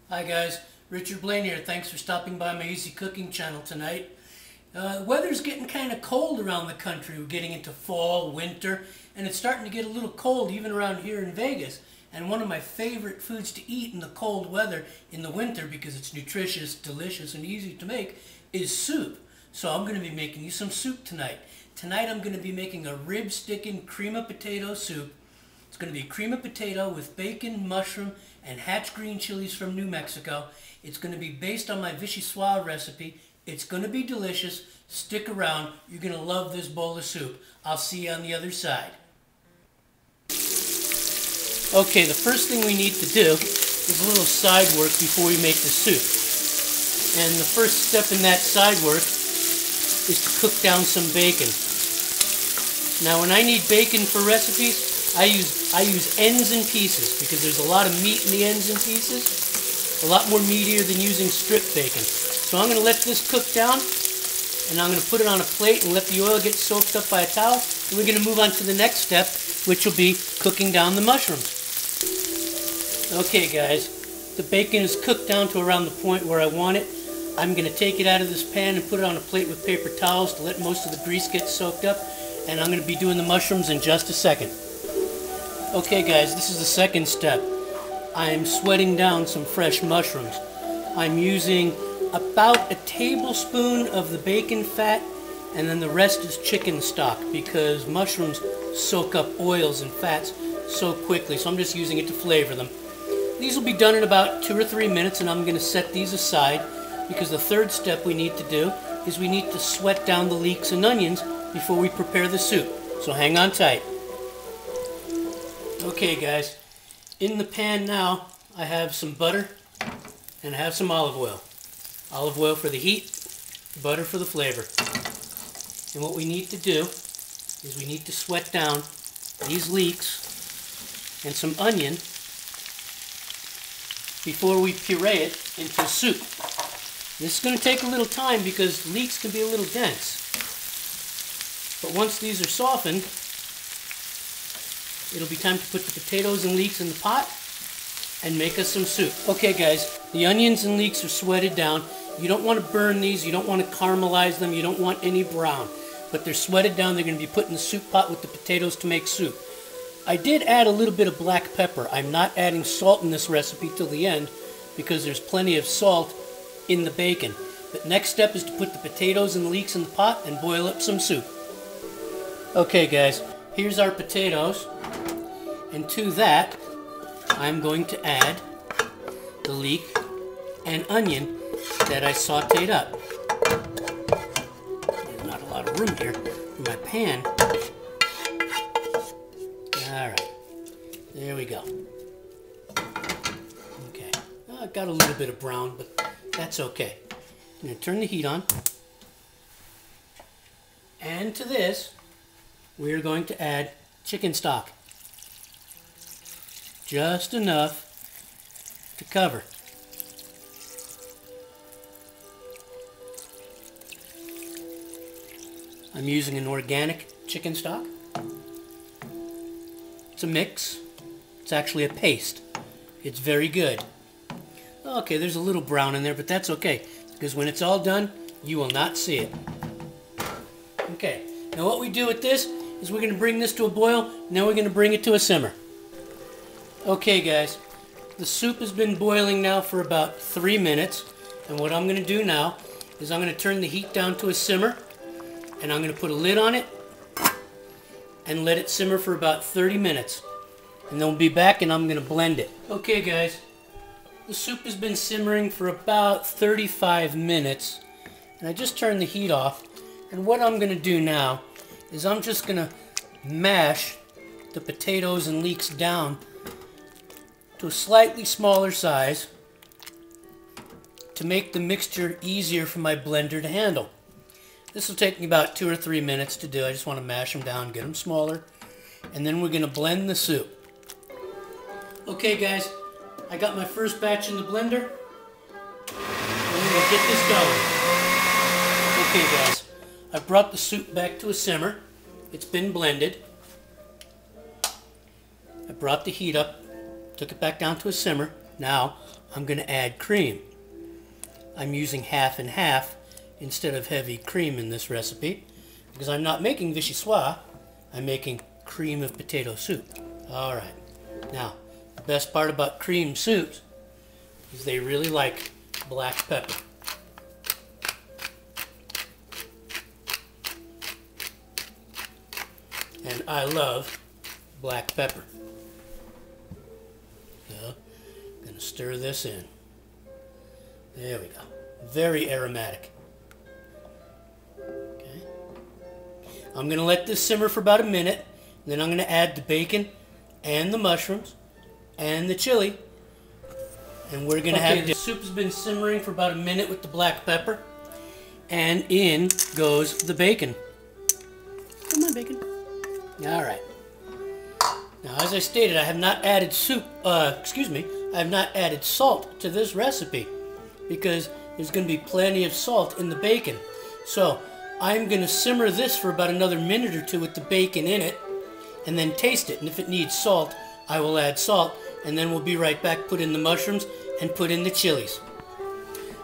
Hi guys, Richard Blaine here. Thanks for stopping by my easy cooking channel tonight. The weather's getting kind of cold around the country. We're getting into fall, winter, and it's starting to get a little cold even around here in Vegas. And one of my favorite foods to eat in the cold weather in the winter, because it's nutritious, delicious, and easy to make, is soup. So I'm going to be making you some soup tonight. Tonight I'm going to be making a rib sticking cream of potato soup. It's going to be cream of potato with bacon, mushroom, and hatch green chilies from New Mexico. It's going to be based on my vichyssoise recipe. It's going to be delicious. Stick around. You're going to love this bowl of soup. I'll see you on the other side. Okay, the first thing we need to do is a little side work before we make the soup. And the first step in that side work is to cook down some bacon. Now when I need bacon for recipes, I use ends and pieces because there's a lot of meat in the ends and pieces. A lot more meatier than using strip bacon. So I'm going to let this cook down, and I'm going to put it on a plate and let the oil get soaked up by a towel. And we're going to move on to the next step, which will be cooking down the mushrooms. Okay guys, the bacon is cooked down to around the point where I want it. I'm going to take it out of this pan and put it on a plate with paper towels to let most of the grease get soaked up. And I'm going to be doing the mushrooms in just a second. Okay guys, this is the second step. I'm sweating down some fresh mushrooms. I'm using about a tablespoon of the bacon fat, and then the rest is chicken stock because mushrooms soak up oils and fats so quickly, so I'm just using it to flavor them. These will be done in about 2 or 3 minutes, and I'm going to set these aside because the third step we need to do is we need to sweat down the leeks and onions before we prepare the soup. So hang on tight. Okay guys, in the pan now I have some butter and I have some olive oil. Olive oil for the heat, butter for the flavor. And what we need to do is we need to sweat down these leeks and some onion before we puree it into soup. This is going to take a little time because leeks can be a little dense. But once these are softened, it'll be time to put the potatoes and leeks in the pot and make us some soup. Okay guys, the onions and leeks are sweated down. You don't want to burn these, you don't want to caramelize them, you don't want any brown. But they're sweated down, they're going to be put in the soup pot with the potatoes to make soup. I did add a little bit of black pepper. I'm not adding salt in this recipe till the end because there's plenty of salt in the bacon. But next step is to put the potatoes and leeks in the pot and boil up some soup. Okay guys, here's our potatoes. And to that, I'm going to add the leek and onion that I sauteed up. There's not a lot of room here for my pan. Alright, there we go. Okay, well, I've got a little bit of brown, but that's okay. I'm going to turn the heat on. And to this, we're going to add chicken stock. Just enough to cover. I'm using an organic chicken stock. It's a mix. It's actually a paste. It's very good. Okay, there's a little brown in there, but that's okay, because when it's all done, you will not see it. Okay, now what we do with this is we're going to bring this to a boil, and then we're going to bring it to a simmer. Okay guys, the soup has been boiling now for about 3 minutes, and what I'm going to do now is I'm going to turn the heat down to a simmer, and I'm going to put a lid on it and let it simmer for about 30 minutes. And then we'll be back and I'm going to blend it. Okay guys, the soup has been simmering for about 35 minutes, and I just turned the heat off, and what I'm going to do now is I'm just going to mash the potatoes and leeks down to a slightly smaller size to make the mixture easier for my blender to handle. This will take me about 2 or 3 minutes to do. I just want to mash them down, get them smaller, and then we're going to blend the soup. Okay guys, I got my first batch in the blender. I'm going to get this going. Okay guys, I brought the soup back to a simmer. It's been blended. I brought the heat up, took it back down to a simmer. Now I'm going to add cream. I'm using half and half instead of heavy cream in this recipe because I'm not making vichyssoise, I'm making cream of potato soup. Alright, now the best part about cream soups is they really like black pepper. And I love black pepper. So, I'm going to stir this in. There we go. Very aromatic. Okay. I'm going to let this simmer for about a minute. Then I'm going to add the bacon and the mushrooms and the chili. And we're going to have... The soup has been simmering for about a minute with the black pepper. And in goes the bacon. Come on, bacon. Alright. Now, as I stated, I have not added I have not added salt to this recipe because there's going to be plenty of salt in the bacon. So, I'm going to simmer this for about another minute or two with the bacon in it and then taste it. And if it needs salt, I will add salt and then we'll be right back, put in the mushrooms and put in the chilies.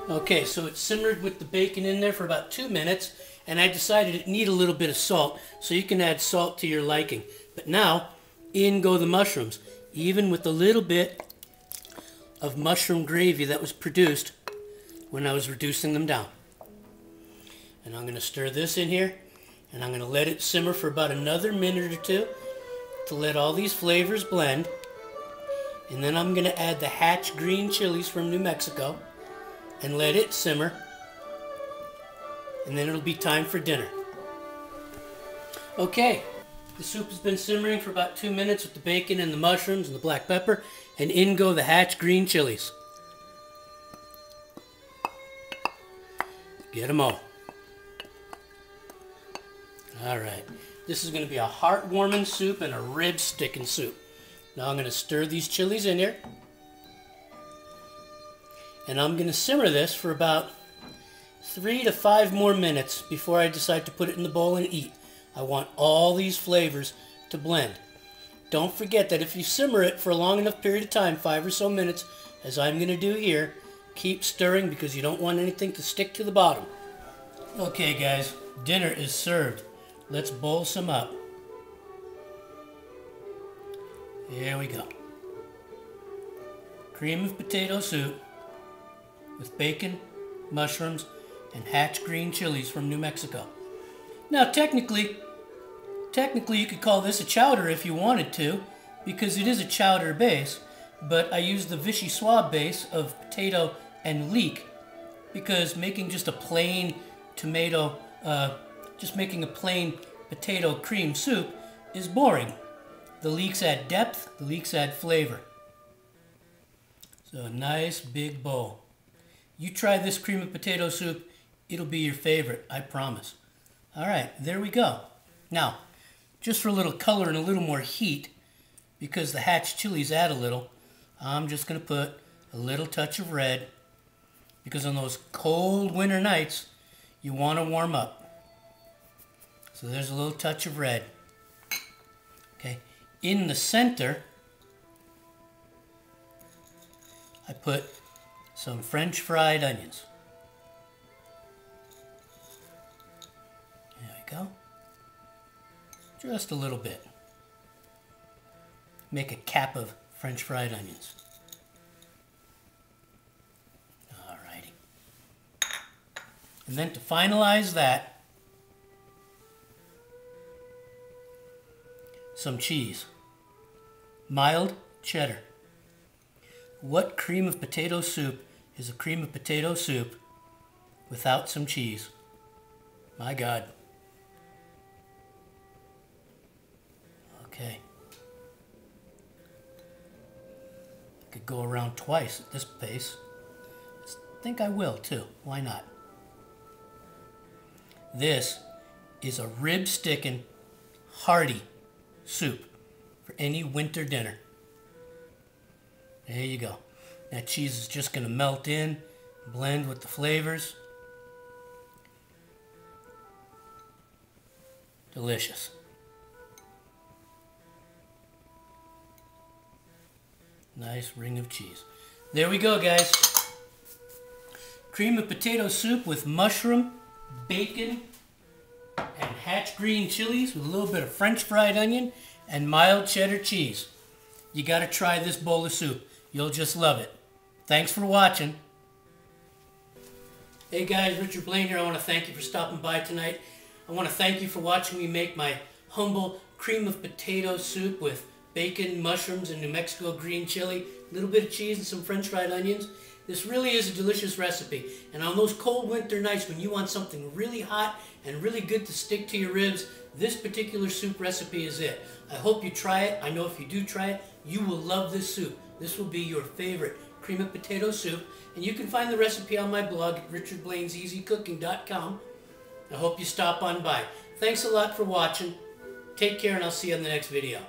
Okay, so it's simmered with the bacon in there for about 2 minutes. And I decided it needed a little bit of salt, so you can add salt to your liking. But now, in go the mushrooms, even with a little bit of mushroom gravy that was produced when I was reducing them down. And I'm going to stir this in here, and I'm going to let it simmer for about another minute or two to let all these flavors blend. And then I'm going to add the Hatch green chilies from New Mexico and let it simmer. And then it'll be time for dinner. Okay, the soup has been simmering for about 2 minutes with the bacon and the mushrooms and the black pepper, and in go the Hatch green chilies. Get them all. Alright, this is going to be a heartwarming soup and a rib-sticking soup. Now I'm going to stir these chilies in here. And I'm going to simmer this for about 3 to 5 more minutes before I decide to put it in the bowl and eat. I want all these flavors to blend. Don't forget that if you simmer it for a long enough period of time, 5 or so minutes, as I'm going to do here, keep stirring because you don't want anything to stick to the bottom. Okay guys, dinner is served. Let's bowl some up. Here we go. Cream of potato soup with bacon, mushrooms, and Hatch green chilies from New Mexico. Now technically you could call this a chowder if you wanted to, because it is a chowder base, but I used the vichyssoise base of potato and leek, because making just a plain tomato, making a plain potato cream soup is boring. The leeks add depth, the leeks add flavor. So a nice big bowl. You try this cream of potato soup, it'll be your favorite, I promise. Alright, there we go. Now, just for a little color and a little more heat, because the Hatch chilies add a little, I'm just going to put a little touch of red, because on those cold winter nights, you want to warm up. So there's a little touch of red. Okay, in the center, I put some French fried onions. There we go. Just a little bit. Make a cap of French fried onions. Alrighty. And then to finalize that, some cheese. Mild cheddar. What cream of potato soup is a cream of potato soup without some cheese? My God. Okay. I could go around twice at this pace. I think I will too. Why not? This is a rib-sticking, hearty soup for any winter dinner. There you go. That cheese is just going to melt in, blend with the flavors. Delicious. Nice ring of cheese. There we go, guys. Cream of potato soup with mushroom, bacon, and hatch green chilies with a little bit of French fried onion and mild cheddar cheese. You gotta try this bowl of soup. You'll just love it. Thanks for watching. Hey guys, Richard Blaine here. I want to thank you for stopping by tonight. I want to thank you for watching me make my humble cream of potato soup with bacon, mushrooms, and New Mexico green chili, a little bit of cheese and some French fried onions. This really is a delicious recipe. And on those cold winter nights when you want something really hot and really good to stick to your ribs, this particular soup recipe is it. I hope you try it. I know if you do try it, you will love this soup. This will be your favorite cream of potato soup. And you can find the recipe on my blog at richardblaineseasycooking.com. I hope you stop on by. Thanks a lot for watching. Take care, and I'll see you in the next video.